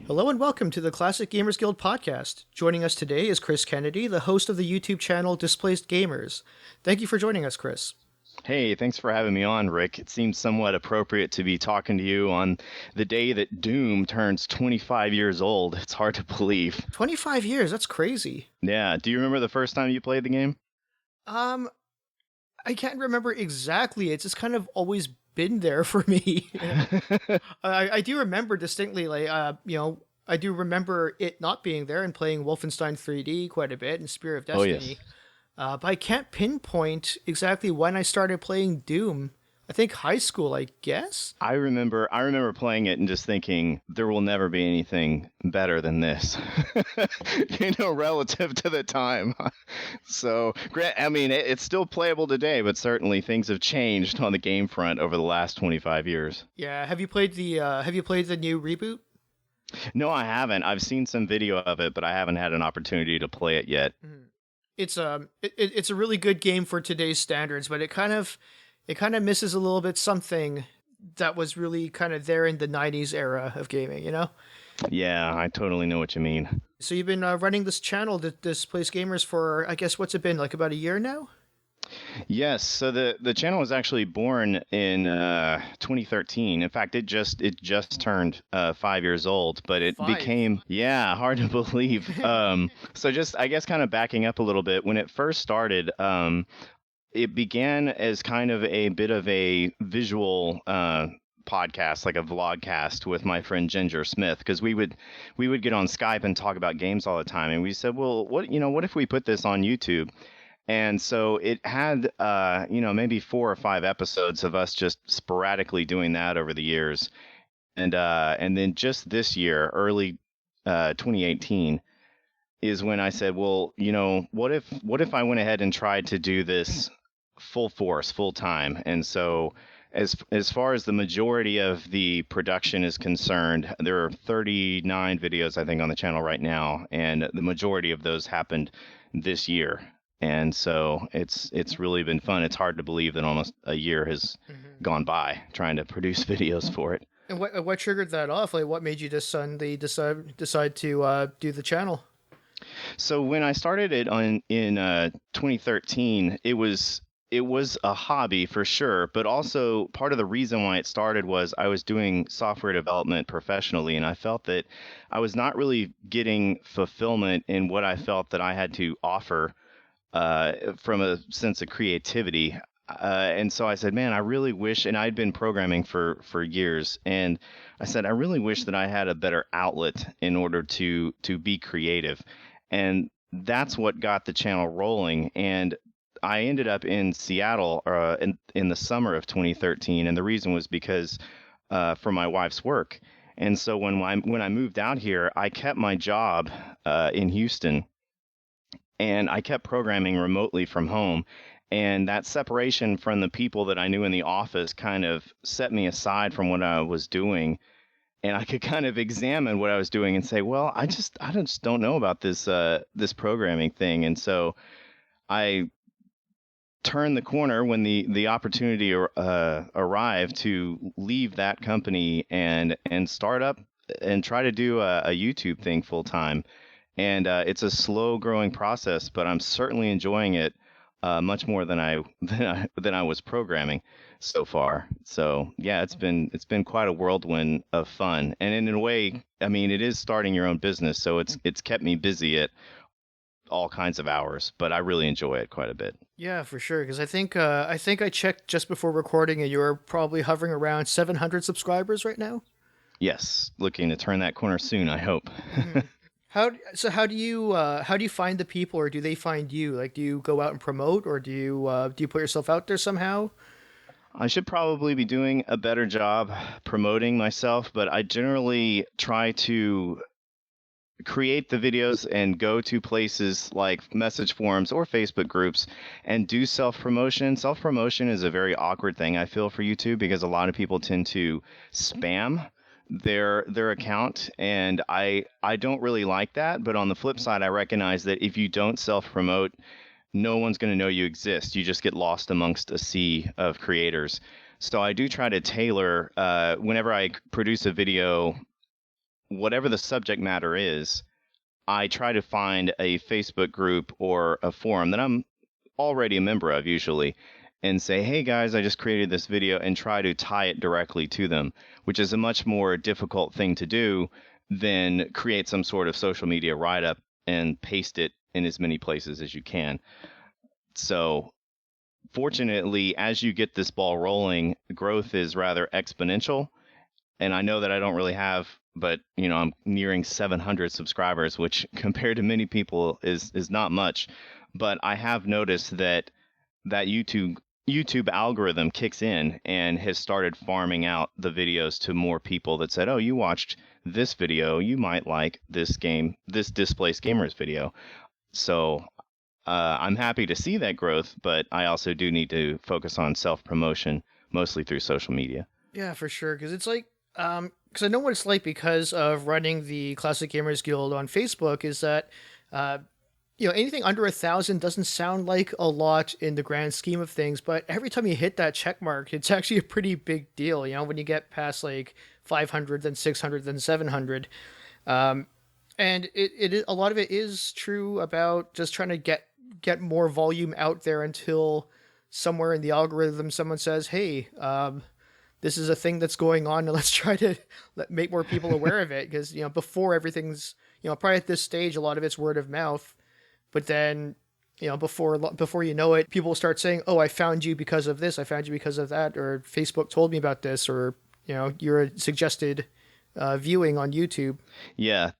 Hello and welcome to the Classic Gamers Guild podcast. Joining us today is Chris Kennedy, the host of the YouTube channel Displaced Gamers. Thank you for joining us, Chris. Hey, thanks for having me on, Rick. It seems somewhat appropriate to be talking to you on the day that Doom turns 25 years old. It's hard to believe. 25 years, that's crazy. Yeah, do you remember the first time you played the game? I can't remember exactly. It's just kind of always been there for me. I do remember distinctly, I do remember it not being there and playing Wolfenstein 3D quite a bit and Spear of Destiny. Oh, yes. But I can't pinpoint exactly when I started playing Doom. I think high school, I guess. I remember playing it and just thinking there will never be anything better than this, relative to the time. So, I mean, it's still playable today, but certainly things have changed on the game front over the last 25 years. Yeah, have you played the new reboot? No, I haven't. I've seen some video of it, but I haven't had an opportunity to play it yet. It's a really good game for today's standards, but it kind of misses a little bit something that was really kind of there in the 90s era of gaming, you know? Yeah, I totally know what you mean. So you've been running this channel, Displaced Gamers, for, I guess, what's it been, like about a year now? Yes, so the channel was actually born in 2013. In fact, it just turned 5 years old, but it became, hard to believe. So just, I guess, kind of backing up a little bit, when it first started, it began as kind of a bit of a visual podcast, like a vlogcast with my friend Ginger Smith, because we would get on Skype and talk about games all the time, and we said, well, what if we put this on YouTube? And so it had maybe 4 or 5 episodes of us just sporadically doing that over the years, and then just this year, early 2018, is when I said, well, what if I went ahead and tried to do this full force, full time? And so as far as the majority of the production is concerned, there are 39 videos, I think, on the channel right now, and the majority of those happened this year. And so it's really been fun. It's hard to believe that almost a year has gone by trying to produce videos for it. And what triggered that off? Like, what made you decide to do the channel? So when I started it in 2013, it was a hobby for sure, but also part of the reason why it started was I was doing software development professionally, and I felt that I was not really getting fulfillment in what I felt that I had to offer from a sense of creativity. And so I said, man, I really wish, and I'd been programming for years, and I said, I really wish that I had a better outlet in order to be creative. And that's what got the channel rolling. And I ended up in Seattle in the summer of 2013, and the reason was because for my wife's work. And so when I moved out here, I kept my job in Houston, and I kept programming remotely from home. And that separation from the people that I knew in the office kind of set me aside from what I was doing. And I could kind of examine what I was doing and say, well, I just don't know about this programming thing. And so I turned the corner when the opportunity arrived to leave that company and start up and try to do a YouTube thing full time. And it's a slow growing process, but I'm certainly enjoying it much more than I was programming so far. So yeah, it's been quite a whirlwind of fun. And in a way, I mean, it is starting your own business, so it's kept me busy at all kinds of hours, but I really enjoy it quite a bit. Yeah, for sure. Because I think I checked just before recording, and you were probably hovering around 700 subscribers right now. Yes, looking to turn that corner soon, I hope. How do you find the people, or do they find you? Like, do you go out and promote, or do you put yourself out there somehow? I should probably be doing a better job promoting myself, but I generally try to create the videos and go to places like message forums or Facebook groups and do self-promotion. Self-promotion is a very awkward thing, I feel, for YouTube, because a lot of people tend to spam their account, and I don't really like that. But on the flip side, I recognize that if you don't self-promote, no one's going to know you exist. You just get lost amongst a sea of creators. So I do try to tailor whenever I produce a video, whatever the subject matter is, I try to find a Facebook group or a forum that I'm already a member of usually and say, hey guys, I just created this video, and try to tie it directly to them, which is a much more difficult thing to do than create some sort of social media write up and paste it in as many places as you can. So fortunately, as you get this ball rolling, growth is rather exponential. And I know that I don't really have, but I'm nearing 700 subscribers, which compared to many people is not much. But I have noticed that YouTube algorithm kicks in and has started farming out the videos to more people that said, "Oh, you watched this video, you might like this game, this Displaced Gamers video." So I'm happy to see that growth, but I also do need to focus on self promotion, mostly through social media. Yeah, for sure. Because it's like, because I know what it's like because of running the Classic Gamers Guild on Facebook. Is that, uh, anything under 1,000 doesn't sound like a lot in the grand scheme of things, but every time you hit that check mark, it's actually a pretty big deal. When you get past like 500, then 600, then 700. And a lot of it is true about just trying to get more volume out there until somewhere in the algorithm someone says, hey, this is a thing that's going on, and let's try to make more people aware of it. Because before, everything's, probably at this stage, a lot of it's word of mouth, but then before you know it, people start saying, oh, I found you because of this, I found you because of that, or Facebook told me about this, or you're a suggested viewing on YouTube. Yeah,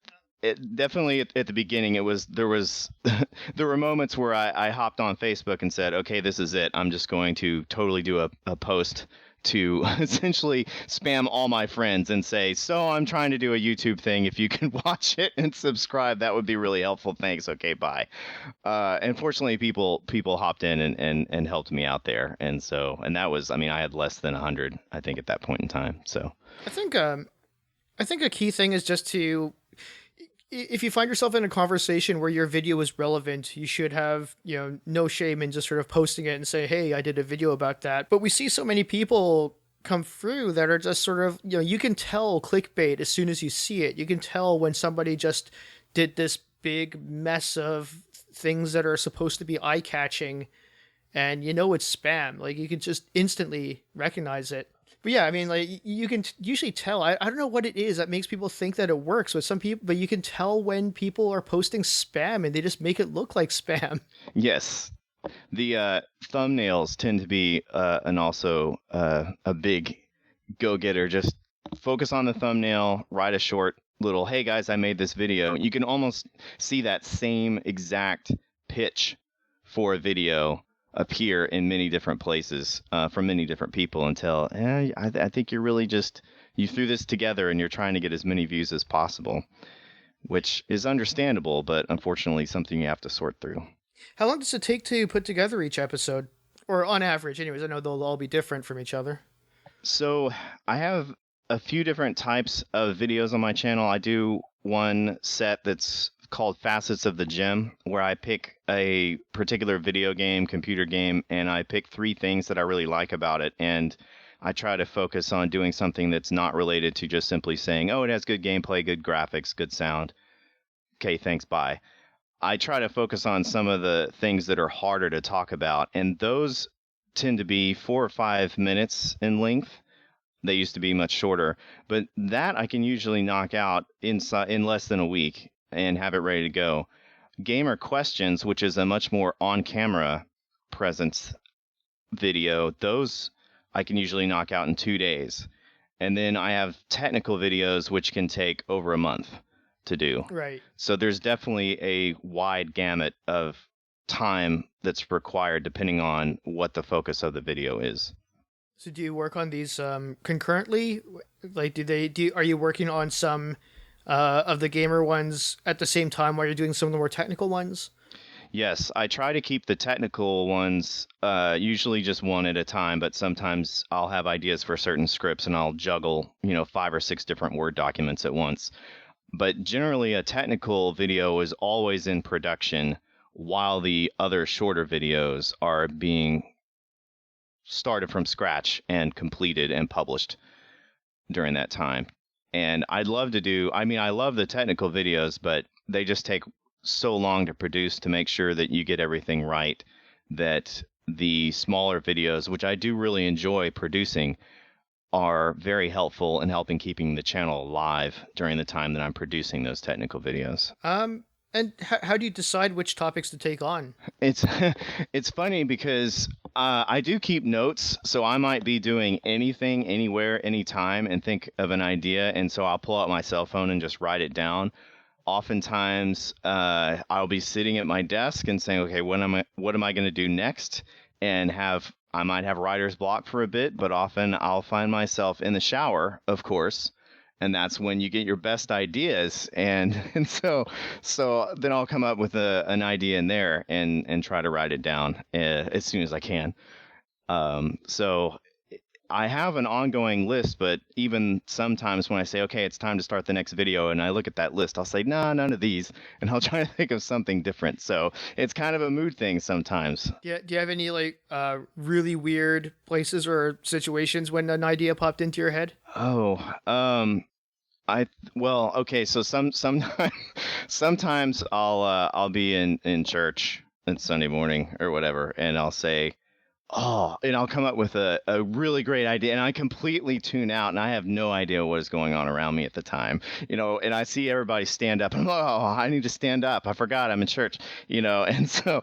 definitely at the beginning, there was there were moments where I hopped on Facebook and said, okay, this is it. I'm just going to totally do a post to essentially spam all my friends and say, so I'm trying to do a YouTube thing. If you can watch it and subscribe, that would be really helpful. Thanks. Okay, bye. And fortunately, people hopped in and helped me out there. And that was, I mean, I had less than 100, I think, at that point in time. So I think a key thing is just to, if you find yourself in a conversation where your video is relevant, you should have, no shame in just sort of posting it and say, hey, I did a video about that. But we see so many people come through that are just sort of, you can tell clickbait as soon as you see it. You can tell when somebody just did this big mess of things that are supposed to be eye-catching, and it's spam. Like, you can just instantly recognize it. But yeah, I mean, like, you can usually tell. I don't know what it is that makes people think that it works with some people, but you can tell when people are posting spam and they just make it look like spam. yes, the thumbnails tend to be and also a big go-getter. Just focus on the thumbnail, write a short little, hey guys, I made this video. You can almost see that same exact pitch for a video appear in many different places from many different people until I think you're really just, you threw this together and you're trying to get as many views as possible, which is understandable, but unfortunately something you have to sort through. How long does it take to put together each episode? Or on average, anyways, I know they'll all be different from each other. So I have a few different types of videos on my channel. I do one set that's called Facets of the Gem, where I pick a particular video game, computer game, and I pick 3 things that I really like about it. And I try to focus on doing something that's not related to just simply saying, oh, it has good gameplay, good graphics, good sound. Okay, thanks, bye. I try to focus on some of the things that are harder to talk about, and those tend to be 4 or 5 minutes in length. They used to be much shorter, but that I can usually knock out in less than a week and have it ready to go. Gamer Questions, which is a much more on-camera presence video, those I can usually knock out in 2 days. And then I have technical videos, which can take over a month to do. Right. So there's definitely a wide gamut of time that's required depending on what the focus of the video is. So do you work on these concurrently? Like, are you working on some of the gamer ones at the same time while you're doing some of the more technical ones? Yes, I try to keep the technical ones usually just one at a time, but sometimes I'll have ideas for certain scripts and I'll juggle, 5 or 6 different Word documents at once. But generally, a technical video is always in production while the other shorter videos are being started from scratch and completed and published during that time. And I'd love to do, I mean, I love the technical videos, but they just take so long to produce to make sure that you get everything right, that the smaller videos, which I do really enjoy producing, are very helpful in helping keeping the channel alive during the time that I'm producing those technical videos. And how do you decide which topics to take on? It's it's funny because I do keep notes, so I might be doing anything, anywhere, anytime, and think of an idea, and so I'll pull out my cell phone and just write it down. Oftentimes, I'll be sitting at my desk and saying, "Okay, what am I going to do next?" And I might have writer's block for a bit, but often I'll find myself in the shower, of course, and that's when you get your best ideas. And so then I'll come up with an idea in there and try to write it down as soon as I can. So I have an ongoing list, but even sometimes when I say, okay, it's time to start the next video, and I look at that list, I'll say, nah, none of these, and I'll try to think of something different. So it's kind of a mood thing sometimes. Yeah, do you have any like really weird places or situations when an idea popped into your head? Oh, well, okay, so sometimes I'll be in church on Sunday morning or whatever, and I'll say, oh, and I'll come up with a really great idea, and I completely tune out, and I have no idea what is going on around me at the time, and I see everybody stand up, and I'm like, oh, I need to stand up. I forgot I'm in church, and so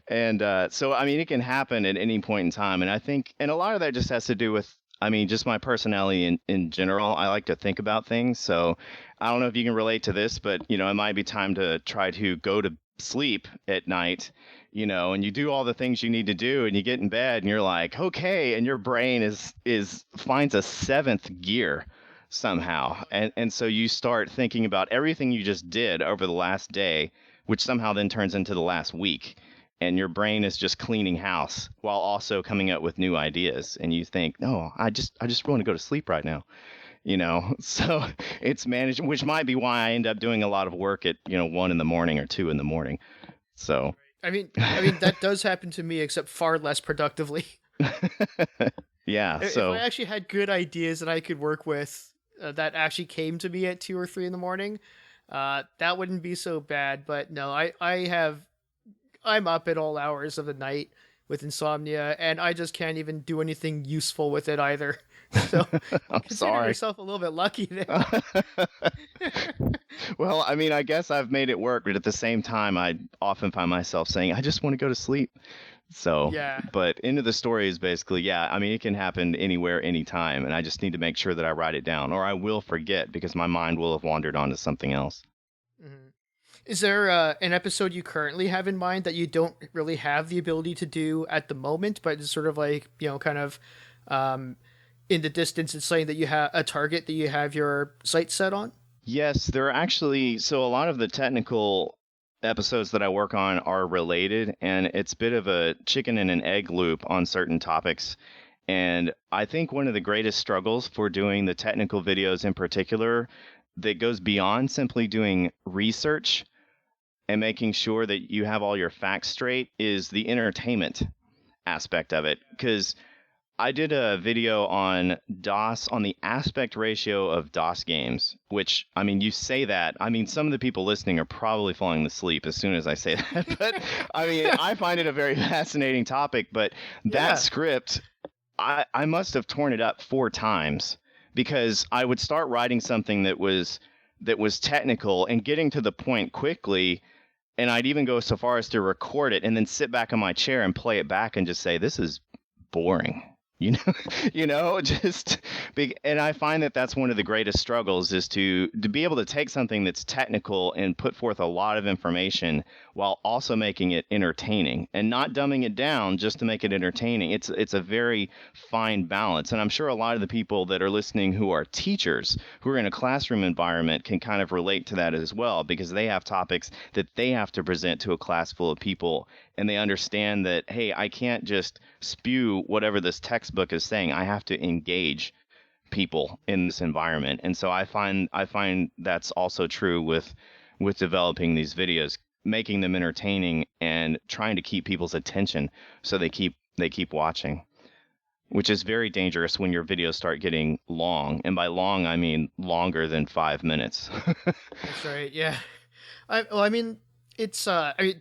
I mean, it can happen at any point in time, and I think, and a lot of that just has to do with, I mean, just my personality in general. I like to think about things, so I don't know if you can relate to this, but it might be time to try to go to sleep at night, and you do all the things you need to do, and you get in bed and you're like, okay, and your brain is finds a seventh gear somehow. And so you start thinking about everything you just did over the last day, which somehow then turns into the last week. And your brain is just cleaning house while also coming up with new ideas. And you think, no, I just want to go to sleep right now. So it's managed, which might be why I end up doing a lot of work at 1 in the morning or 2 in the morning. So I mean that does happen to me, except far less productively. yeah. If So I actually had good ideas that I could work with, that actually came to me at 2 or 3 in the morning, that wouldn't be so bad. But no, I'm up at all hours of the night with insomnia, and I just can't even do anything useful with it either. So I'm consider sorry. yourself a little bit lucky there. Well, I mean, I guess I've made it work, but at the same time, I often find myself saying, I just want to go to sleep. So, Yeah. but end of the story is basically, yeah, I mean, it can happen anywhere, anytime, and I just need to make sure that I write it down, or I will forget because my mind will have wandered on to something else. Mhm. Is there an episode you currently have in mind that you don't really have the ability to do at the moment, but it's sort of like, kind of um, in the distance, it's saying that you have a target that you have your sights set on? Yes, there are actually, so a lot of the technical episodes that I work on are related, and it's a bit of a chicken and an egg loop on certain topics. And I think one of the greatest struggles for doing the technical videos in particular that goes beyond simply doing research and making sure that you have all your facts straight is the entertainment aspect of it. Because I did a video on DOS, on the aspect ratio of DOS games, which, I mean, you say that. I mean, some of the people listening are probably falling asleep as soon as I say that. But, I mean, I find it a very fascinating topic. But that Yeah. script, I must have torn it up 4 times because I would start writing something that was technical and getting to the point quickly, and I'd even go so far as to record it and then sit back in my chair and play it back and just say, this is boring. Just big. And I find that that's one of the greatest struggles is to be able to take something that's technical and put forth a lot of information while also making it entertaining and not dumbing it down just to make it entertaining. It's a very fine balance. And I'm sure a lot of the people that are listening who are teachers, who are in a classroom environment, can kind of relate to that as well, because they have topics that they have to present to a class full of people, and they understand that, hey, I can't just spew whatever this textbook is saying. I have to engage people in this environment. And so I find that's also true with developing these videos, making them entertaining and trying to keep people's attention so they keep watching. which is very dangerous when your videos start getting long. And by long, I mean longer than 5 minutes. That's right. Yeah. I mean, it's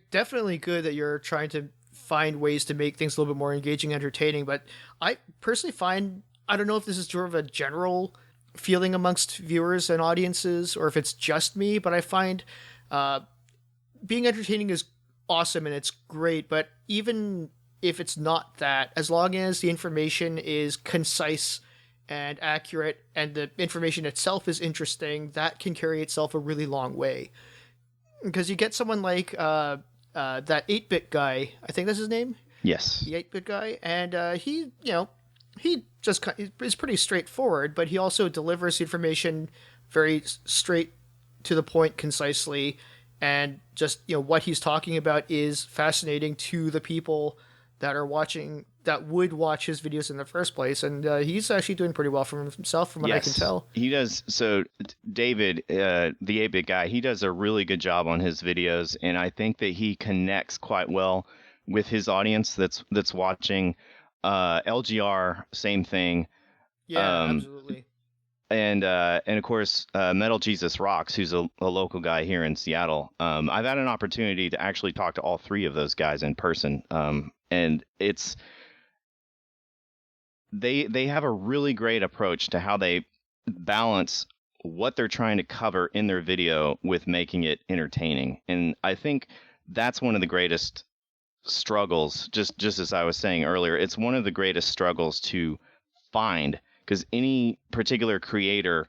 definitely good that you're trying to find ways to make things a little bit more engaging, entertaining. But I personally find, I don't know if this is sort of a general feeling amongst viewers and audiences, or if it's just me, but I find uh, being entertaining is awesome and it's great. But even if it's not that, as long as the information is concise and accurate and the information itself is interesting, that can carry itself a really long way. Because you get someone like that 8-bit guy, I think that's his name, Yes. the 8-bit guy, and he just is pretty straightforward, but he also delivers the information very straight to the point, concisely, and just what he's talking about is fascinating to the people that are watching, that would watch his videos in the first place, and he's actually doing pretty well for himself, from what I can tell. He does. So David, the 8-bit guy, he does a really good job on his videos, and I think that he connects quite well with his audience that's watching. LGR, same thing. Yeah, absolutely. And of course, Metal Jesus Rocks, who's a local guy here in Seattle. I've had an opportunity to actually talk to all three of those guys in person, and they have a really great approach to how they balance what they're trying to cover in their video with making it entertaining. And I think that's one of the greatest struggles, just as I was saying earlier, it's one of the greatest struggles to find, because any particular creator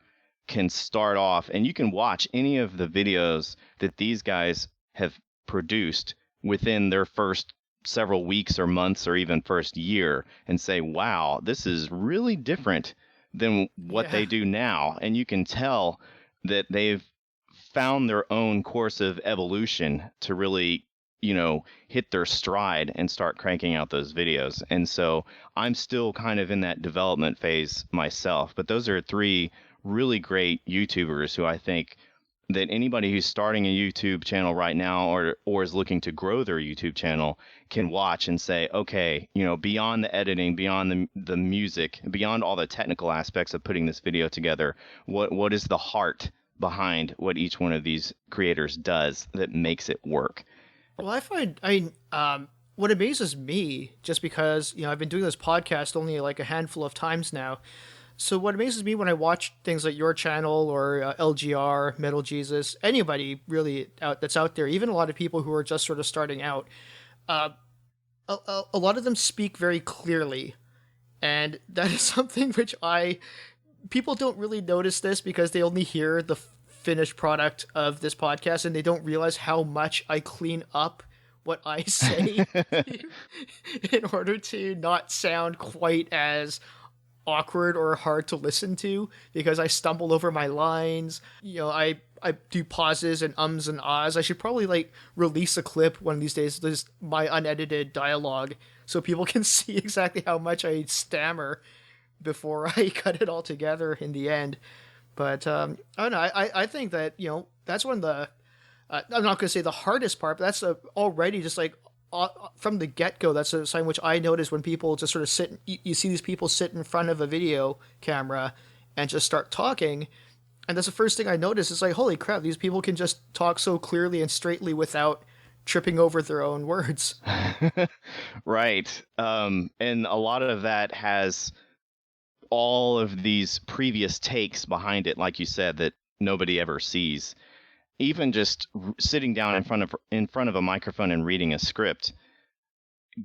can start off and you can watch any of the videos that these guys have produced within their first several weeks or months or even first year and say, wow, this is really different than what they do now. And you can tell that they've found their own course of evolution to really hit their stride and start cranking out those videos. And so I'm still kind of in that development phase myself, but those are three really great YouTubers who I think that anybody who's starting a YouTube channel right now or is looking to grow their YouTube channel can watch and say, okay, beyond the editing, beyond the music, beyond all the technical aspects of putting this video together, what is the heart behind what each one of these creators does that makes it work? Well, what amazes me, just because I've been doing this podcast only like a handful of times now. So what amazes me when I watch things like your channel or LGR, Metal Jesus, anybody really that's out there, even a lot of people who are just sort of starting out, a lot of them speak very clearly, and that is something which people don't really notice this because they only hear the finished product of this podcast and they don't realize how much I clean up what I say in order to not sound quite as awkward or hard to listen to, because I stumble over my lines. I do pauses and ums and ahs. I should probably release a clip one of these days, just my unedited dialogue, so people can see exactly how much I stammer before I cut it all together in the end. But I don't know. I think that that's one of the I'm not going to say the hardest part, but that's already just from the get-go, that's a sign which I notice when people just sort of sit. You see these people sit in front of a video camera and just start talking, and that's the first thing I notice. It's like, holy crap, these people can just talk so clearly and straightly without tripping over their own words. Right. And a lot of that has all of these previous takes behind it, like you said, that nobody ever sees. Even just sitting down in front of a microphone and reading a script,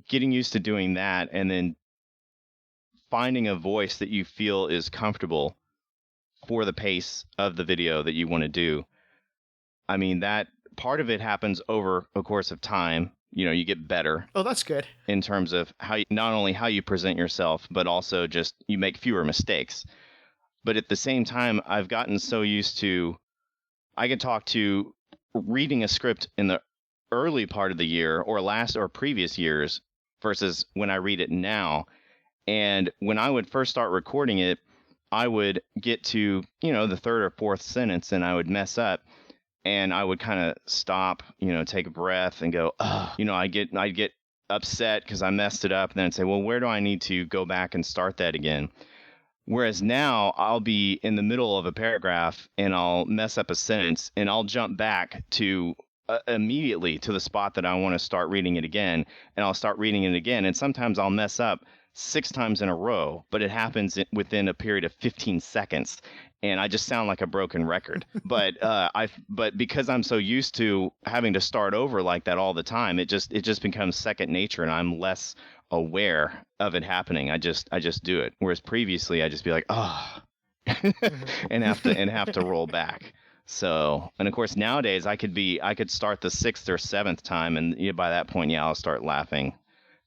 getting used to doing that, and then finding a voice that you feel is comfortable for the pace of the video that you want to do. I mean, that part of it happens over a course of time. You get better. Oh, that's good. In terms of not only how you present yourself, but also just you make fewer mistakes. But at the same time, I've gotten so used to, I can talk to reading a script in the early part of the year or last or previous years versus when I read it now. And when I would first start recording it, I would get to, the third or fourth sentence and I would mess up and I would kind of stop, take a breath and go, I'd get upset because I messed it up, and then I'd say, well, where do I need to go back and start that again? Whereas now I'll be in the middle of a paragraph and I'll mess up a sentence and I'll jump back to immediately to the spot that I want to start reading it again, and I'll start reading it again. And sometimes I'll mess up 6 times in a row, but it happens within a period of 15 seconds. And I just sound like a broken record. But but because I'm so used to having to start over like that all the time, it just becomes second nature, and I'm less aware of it happening. I just do it. Whereas previously I'd just be like, oh, and have to roll back. So, and of course nowadays I could start the 6th or 7th time, and by that point, I'll start laughing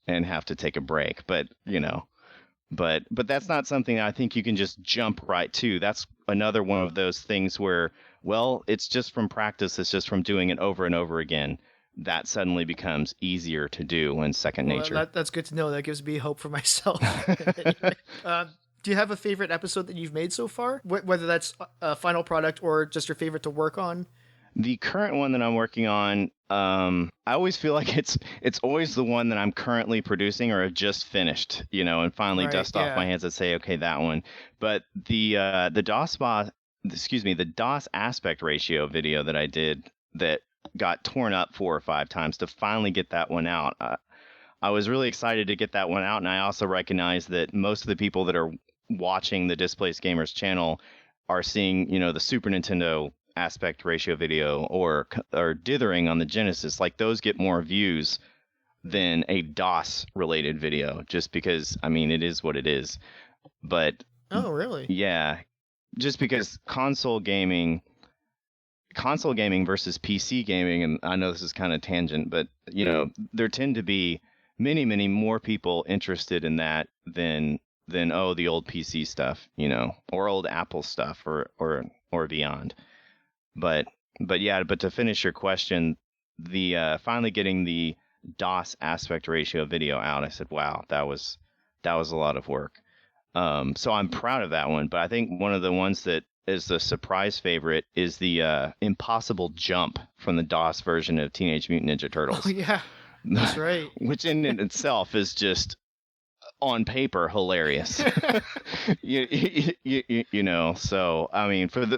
and have to take a break. But but that's not something I think you can just jump right to. That's another one of those things where, well, it's just from practice. It's just from doing it over and over again. That suddenly becomes easier to do in second nature. That's good to know. That gives me hope for myself. Do you have a favorite episode that you've made so far? Whether that's a final product or just your favorite to work on? The current one that I'm working on, I always feel like it's always the one that I'm currently producing or have just finished, and finally dust off my hands and say, okay, that one. But the DOS aspect ratio video that I did that got torn up 4 or 5 times to finally get that one out. I was really excited to get that one out, and I also recognize that most of the people that are watching the Displaced Gamers channel are seeing, the Super Nintendo aspect ratio video or dithering on the Genesis. Like, those get more views than a DOS related video, just because, it is what it is. But oh, really? Yeah, just because console gaming versus PC gaming, and I know this is kind of tangent, but there tend to be many, many more people interested in that than the old PC stuff, or old Apple stuff or beyond. But to finish your question, the finally getting the DOS aspect ratio video out, I said, wow, that was a lot of work. So I'm proud of that one, but I think one of the ones that is the surprise favorite is the impossible jump from the DOS version of Teenage Mutant Ninja Turtles. Oh yeah, that's right. Which in itself is just on paper hilarious. So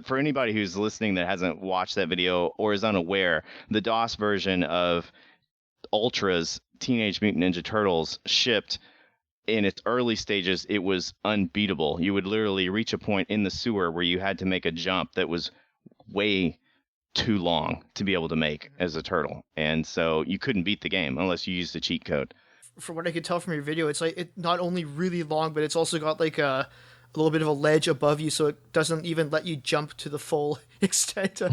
for anybody who's listening that hasn't watched that video or is unaware, the DOS version of Ultra's Teenage Mutant Ninja Turtles shipped in its early stages. It was unbeatable. You would literally reach a point in the sewer where you had to make a jump that was way too long to be able to make as a turtle, and so you couldn't beat the game unless you used a cheat code. From what I could tell from your video, it's like it not only really long, but it's also got like a little bit of a ledge above you, so it doesn't even let you jump to the full extent of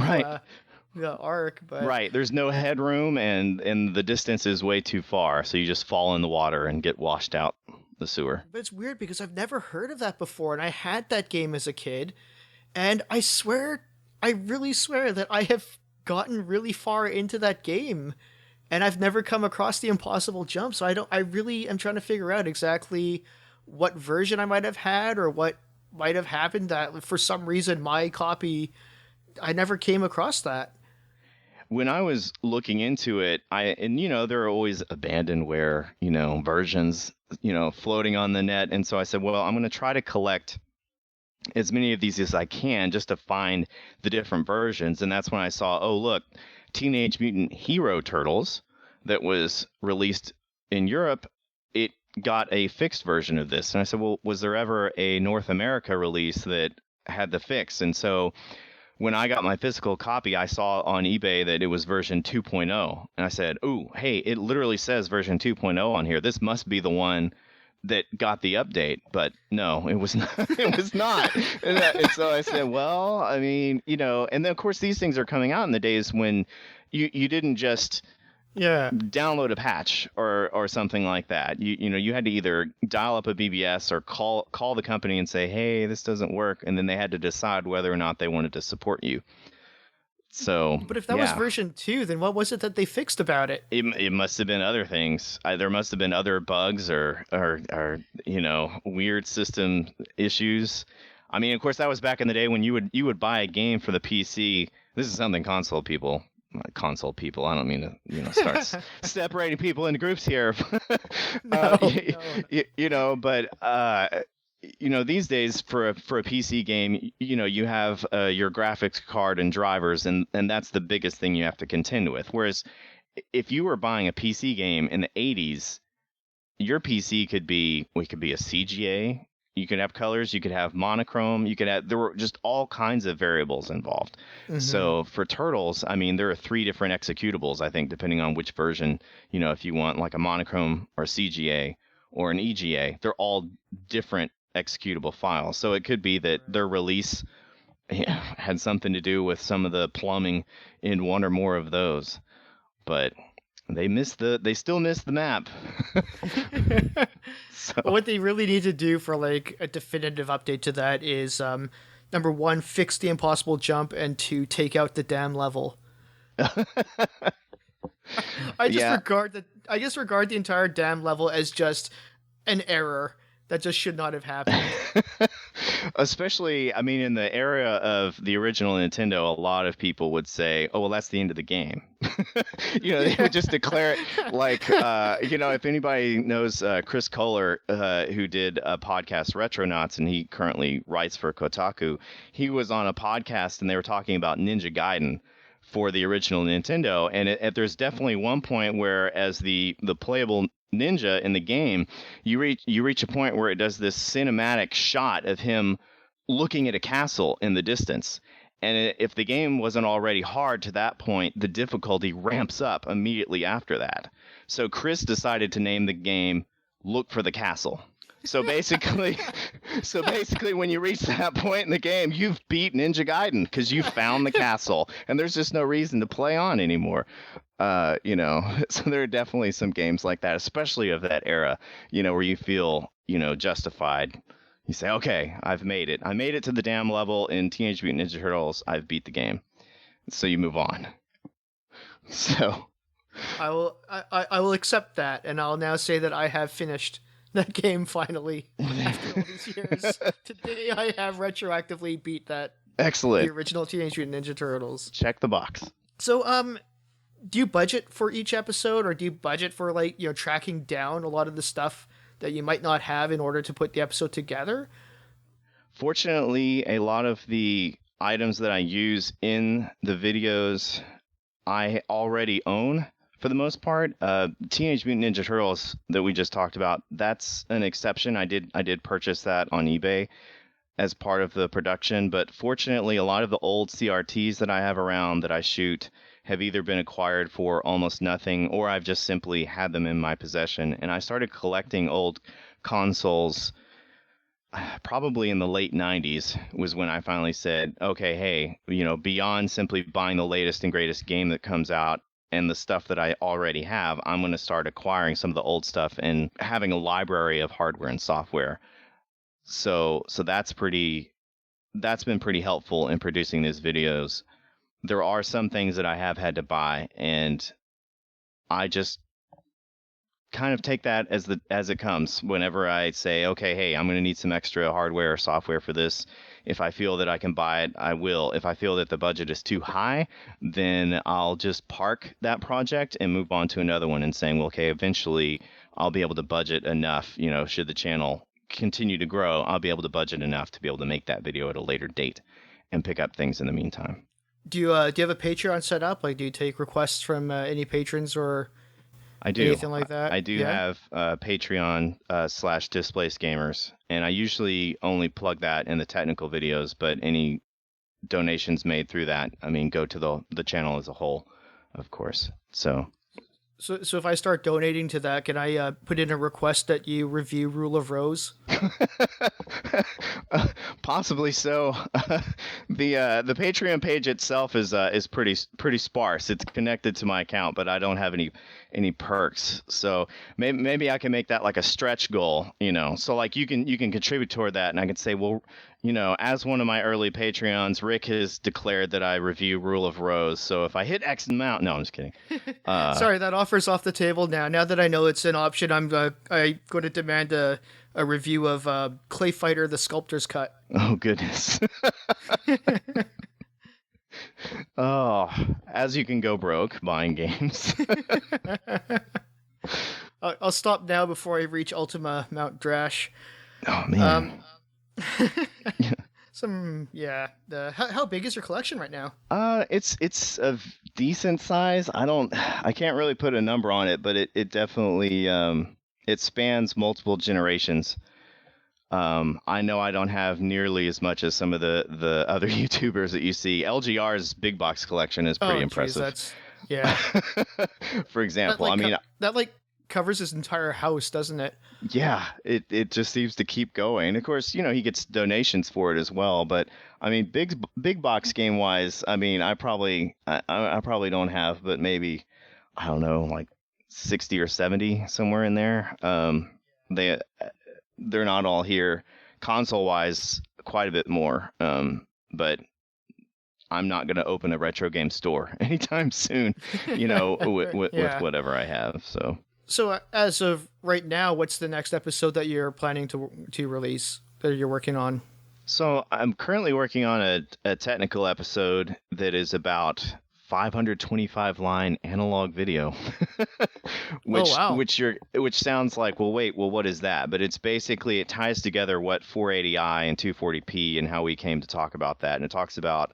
the arc. But right, there's no headroom, and the distance is way too far, so you just fall in the water and get washed out the sewer. But it's weird because I've never heard of that before, and I had that game as a kid, and I really swear that I have gotten really far into that game, and I've never come across the impossible jump. So I really am trying to figure out exactly what version I might have had or what might have happened that for some reason my copy, I never came across that. When I was looking into it, there are always abandonware, versions, floating on the net. And so I said, well, I'm going to try to collect as many of these as I can just to find the different versions. And that's when I saw, oh, look, Teenage Mutant Hero Turtles that was released in Europe, it got a fixed version of this. And I said, well, was there ever a North America release that had the fix? And so when I got my physical copy, I saw on eBay that it was version 2.0. And I said, oh, hey, it literally says version 2.0 on here. This must be the one that got the update. But no, it was not. It was not. And so I said, well, and then of course these things are coming out in the days when you didn't just download a patch or something like that. You had to either dial up a BBS or call the company and say, hey, this doesn't work, and then they had to decide whether or not they wanted to support you. So, but if that was version 2, then what was it that they fixed about it? It must have been other things. There must have been other bugs or weird system issues. Of course, that was back in the day when you would buy a game for the PC. This is something console people console people. I don't mean to, start separating people into groups here. No, no, no. But these days for a PC game, you have your graphics card and drivers, and that's the biggest thing you have to contend with. Whereas if you were buying a PC game in the 80s, your PC could be a CGA. You could have colors, you could have monochrome, there were just all kinds of variables involved. Hmm. So for Turtles, I mean, there are 3 different executables, I think, depending on which version, if you want like a monochrome or CGA or an EGA, they're all different executable files. So it could be that their release had something to do with some of the plumbing in one or more of those. But they still missed the map. So What they really need to do for like a definitive update to that is number one, fix the impossible jump, and two, take out the damn level. yeah, I just regard the entire damn level as just an error that just should not have happened. especially, I mean, in the era of the original Nintendo, a lot of people would say, "Oh, well, that's the end of the game." They would just declare it like, if anybody knows Chris Kohler, who did a podcast Retronauts, and he currently writes for Kotaku, he was on a podcast and they were talking about Ninja Gaiden for the original Nintendo, and there's definitely one point where, as the playable ninja in the game, you reach a point where it does this cinematic shot of him looking at a castle in the distance. And if the game wasn't already hard to that point, the difficulty ramps up immediately after that. So Chris decided to name the game Look for the Castle. So basically, when you reach that point in the game, you've beat Ninja Gaiden because you found the castle, and there's just no reason to play on anymore. So there are definitely some games like that, especially of that era, where you feel, justified. You say, okay, I've made it. I made it to the damn level in Teenage Mutant Ninja Turtles. I've beat the game. So you move on. So I will accept that, and I'll now say that I have finished that game finally after all these years. Today I have retroactively beat the excellent. original Teenage Mutant Ninja Turtles. Check the box. So do you budget for each episode, or do you budget for like, tracking down a lot of the stuff that you might not have in order to put the episode together? Fortunately, a lot of the items that I use in the videos I already own for the most part. Teenage Mutant Ninja Turtles that we just talked about, that's an exception. I did purchase that on eBay as part of the production, but fortunately, a lot of the old CRTs that I have around that I shoot have either been acquired for almost nothing, or I've just simply had them in my possession. And I started collecting old consoles probably in the late 90s was when I finally said, okay, hey, beyond simply buying the latest and greatest game that comes out and the stuff that I already have, I'm going to start acquiring some of the old stuff and having a library of hardware and software. So that's been pretty helpful in producing these videos. There are some things that I have had to buy, and I just kind of take that as it comes. Whenever I say, okay, hey, I'm going to need some extra hardware or software for this, if I feel that I can buy it, I will. If I feel that the budget is too high, then I'll just park that project and move on to another one, and saying, well, okay, eventually I'll be able to budget enough, should the channel continue to grow, I'll be able to budget enough to be able to make that video at a later date and pick up things in the meantime. Do you have a Patreon set up? Like, do you take requests from any patrons or I do. anything like that? I do Yeah. have Patreon / Displaced Gamers, and I usually only plug that in the technical videos, but any donations made through that, I mean, go to the channel as a whole, of course. So So if I start donating to that, can I put in a request that you review Rule of Rose? possibly so. The Patreon page itself is pretty sparse. It's connected to my account, but I don't have any perks. So maybe I can make that like a stretch goal, So like you can contribute toward that, and I can say, well, as one of my early Patreons, Rick has declared that I review Rule of Rose. So if I hit X amount, no, I'm just kidding. Sorry, that offer's off the table now. Now that I know it's an option, I'm going to demand a review of Clay Fighter: The Sculptor's Cut. Oh goodness. Oh, as you can go broke buying games. I'll stop now before I reach Ultima Mount Drash. Oh Um, man. how big is your collection right now? It's a decent size. I can't really put a number on it, but it definitely it spans multiple generations. I know I don't have nearly as much as some of the other YouTubers that you see. LGR's big box collection is pretty Oh, geez, impressive. that's yeah. For That example, I like mean, that like covers his entire house, doesn't it? yeah, it just seems to keep going. Of course, he gets donations for it as well. But I mean, big box game wise, I mean, I probably don't have, but maybe I don't know, like 60 or 70 somewhere in there. They they're not all here. Console wise, quite a bit more. But I'm not going to open a retro game store anytime soon. With Yeah. whatever I have. So. So as of right now, what's the next episode that you're planning to release that you're working on? So I'm currently working on a technical episode that is about 525 line analog video, Oh wow. which sounds like, well, wait, well, what is that? But it's basically, it ties together what 480i and 240p and how we came to talk about that, and it talks about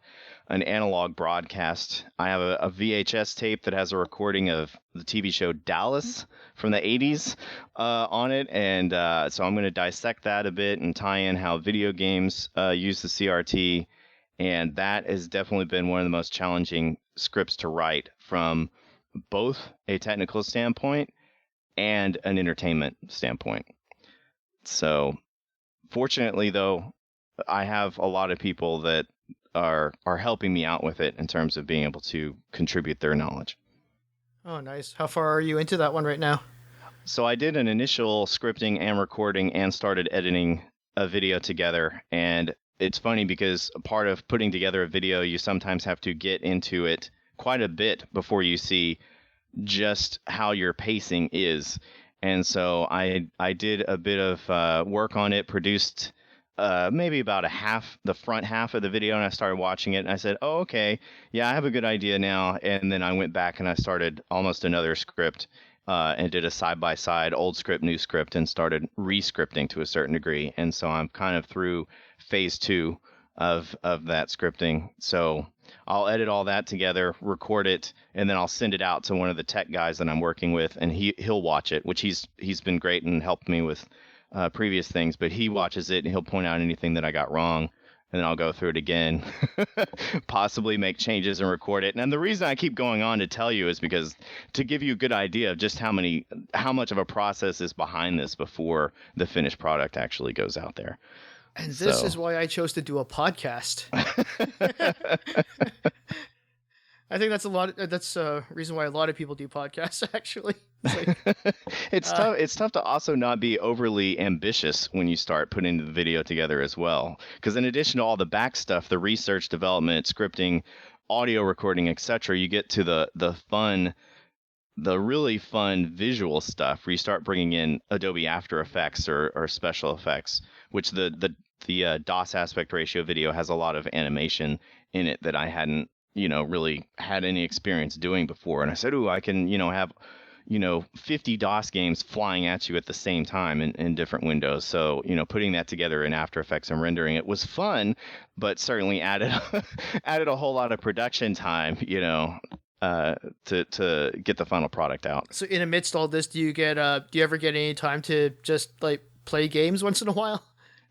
an analog broadcast. I have a VHS tape that has a recording of the TV show Dallas from the 80s on it, and so I'm going to dissect that a bit and tie in how video games use the CRT, and that has definitely been one of the most challenging scripts to write from both a technical standpoint and an entertainment standpoint. So, fortunately, though, I have a lot of people that are helping me out with it in terms of being able to contribute their knowledge. Oh nice. How far are you into that one right now? So I did an initial scripting and recording and started editing a video together. And it's funny because a part of putting together a video, you sometimes have to get into it quite a bit before you see just how your pacing is. And so I did a bit of work on it, produced maybe about the front half of the video, and I started watching it, and I said, oh, okay, yeah, I have a good idea now. And then I went back and I started almost another script and did a side-by-side old script, new script, and started re-scripting to a certain degree. And so I'm kind of through phase 2 of that scripting. So I'll edit all that together, record it, and then I'll send it out to one of the tech guys that I'm working with, and he'll watch it, which he's been great and helped me with previous things, but he watches it and he'll point out anything that I got wrong, and then I'll go through it again, possibly make changes and record it. And the reason I keep going on to tell you is because to give you a good idea of just how much of a process is behind this before the finished product actually goes out there. And this is why I chose to do a podcast. I think that's a reason why a lot of people do podcasts, actually. It's tough. It's tough to also not be overly ambitious when you start putting the video together as well. Because in addition to all the back stuff, the research, development, scripting, audio recording, etc., you get to the really fun visual stuff where you start bringing in Adobe After Effects or special effects, which the DOS aspect ratio video has a lot of animation in it that I hadn't really had any experience doing before. And I said, ooh, I can have 50 DOS games flying at you at the same time in different windows. So putting that together in After Effects and rendering it was fun, but certainly added a whole lot of production time to get the final product out. So in amidst all this, do you ever get any time to just like play games once in a while?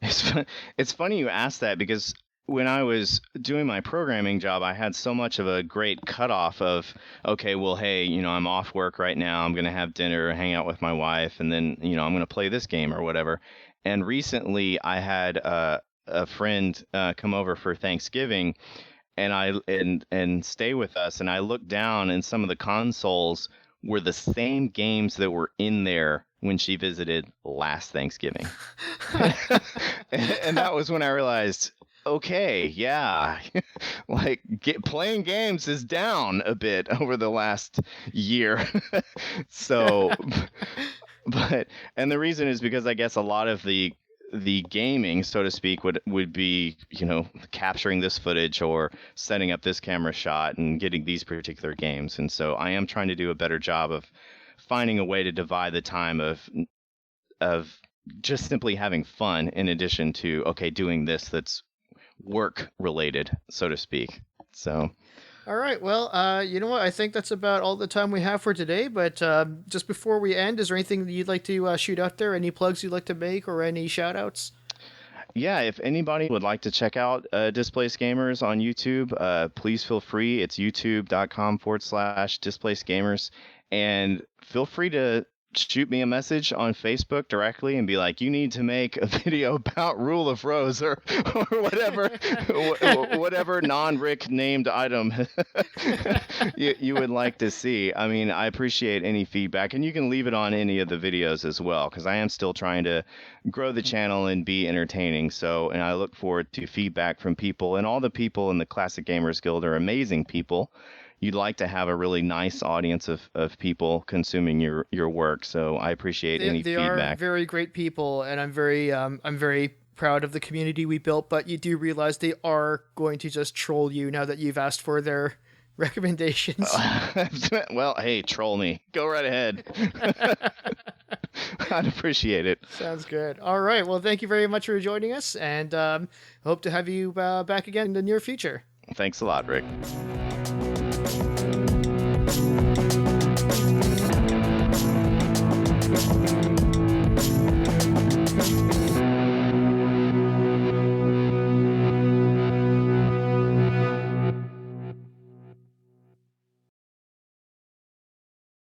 It's funny you ask that, because when I was doing my programming job, I had so much of a great cutoff of, okay, well, hey, I'm off work right now. I'm going to have dinner, hang out with my wife, and then, I'm going to play this game or whatever. And recently I had a friend come over for Thanksgiving and stay with us. And I looked down, and some of the consoles were the same games that were in there when she visited last Thanksgiving. And that was when I realized, okay, yeah, like playing games is down a bit over the last year. So, and the reason is because I guess a lot of the the gaming, so to speak, would be, capturing this footage or setting up this camera shot and getting these particular games. And so I am trying to do a better job of finding a way to divide the time of just simply having fun in addition to, okay, doing this that's work related, so to speak. So All right. Well, you know what? I think that's about all the time we have for today. But just before we end, is there anything that you'd like to shoot out there? Any plugs you'd like to make or any shout outs? yeah, if anybody would like to check out Displaced Gamers on YouTube, please feel free. It's youtube.com/Displaced Gamers. And feel free to shoot me a message on Facebook directly and be like, you need to make a video about Rule of Rose or whatever, whatever non-Rick named item you would like to see. I mean, I appreciate any feedback, and you can leave it on any of the videos as well, because I am still trying to grow the channel and be entertaining. So, and I look forward to feedback from people, and all the people in the Classic Gamers Guild are amazing people. You'd like to have a really nice audience of people consuming your work. So I appreciate any They are feedback. very great people, and I'm very proud of the community we built. But you do realize they are going to just troll you now that you've asked for their recommendations. Well, hey, troll me. Go right ahead. I'd appreciate it. Sounds good. All right. Well, thank you very much for joining us, and hope to have you back again in the near future. Thanks a lot, Rick.